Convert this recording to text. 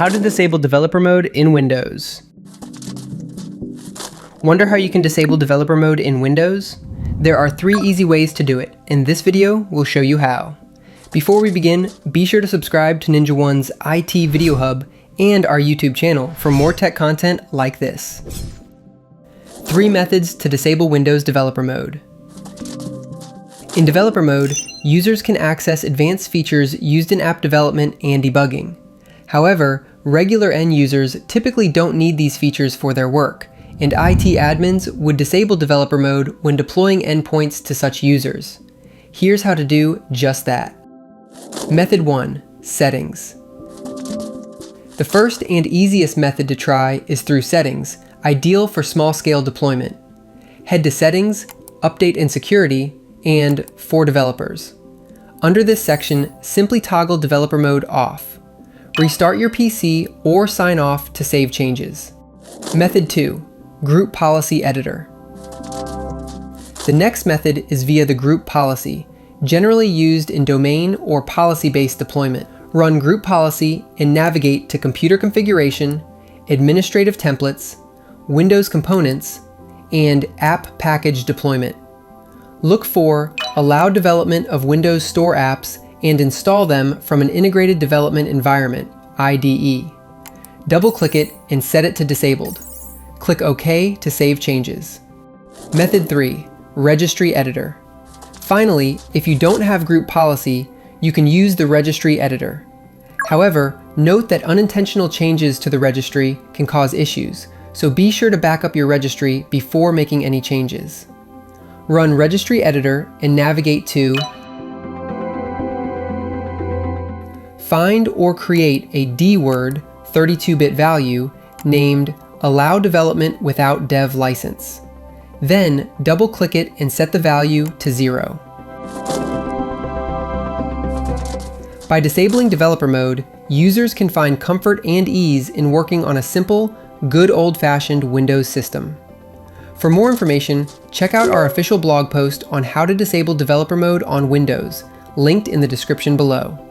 How to disable developer mode in Windows. Wonder how you can disable developer mode in Windows? There are 3 easy ways to do it, and this video will show you how. Before we begin, be sure to subscribe to Ninja One's IT Video Hub and our YouTube channel for more tech content like this. 3 methods to disable Windows developer mode. In developer mode, users can access advanced features used in app development and debugging. However, regular end users typically don't need these features for their work, and IT admins would disable developer mode when deploying endpoints to such users. Here's how to do just that. Method 1. Settings. The first and easiest method to try is through Settings, ideal for small-scale deployment. Head to Settings, Update and Security, and For Developers. Under this section, simply toggle developer mode off. Restart your PC or sign off to save changes. Method 2. Group Policy Editor. The next method is via the group policy, generally used in domain or policy-based deployment. Run group policy and navigate to Computer Configuration, Administrative Templates, Windows Components, and App Package Deployment. Look for Allow Development of Windows Store Apps and install them from an Integrated Development Environment, IDE. Double-click it and set it to Disabled. Click OK to save changes. Method 3. Registry Editor. Finally, if you don't have group policy, you can use the Registry Editor. However, note that unintentional changes to the registry can cause issues, so be sure to back up your registry before making any changes. Run Registry Editor and navigate to Find or create a DWORD 32-bit value named Allow Development Without Dev License. Then double-click it and set the value to 0. By disabling developer mode, users can find comfort and ease in working on a simple, good old-fashioned Windows system. For more information, check out our official blog post on how to disable developer mode on Windows, linked in the description below.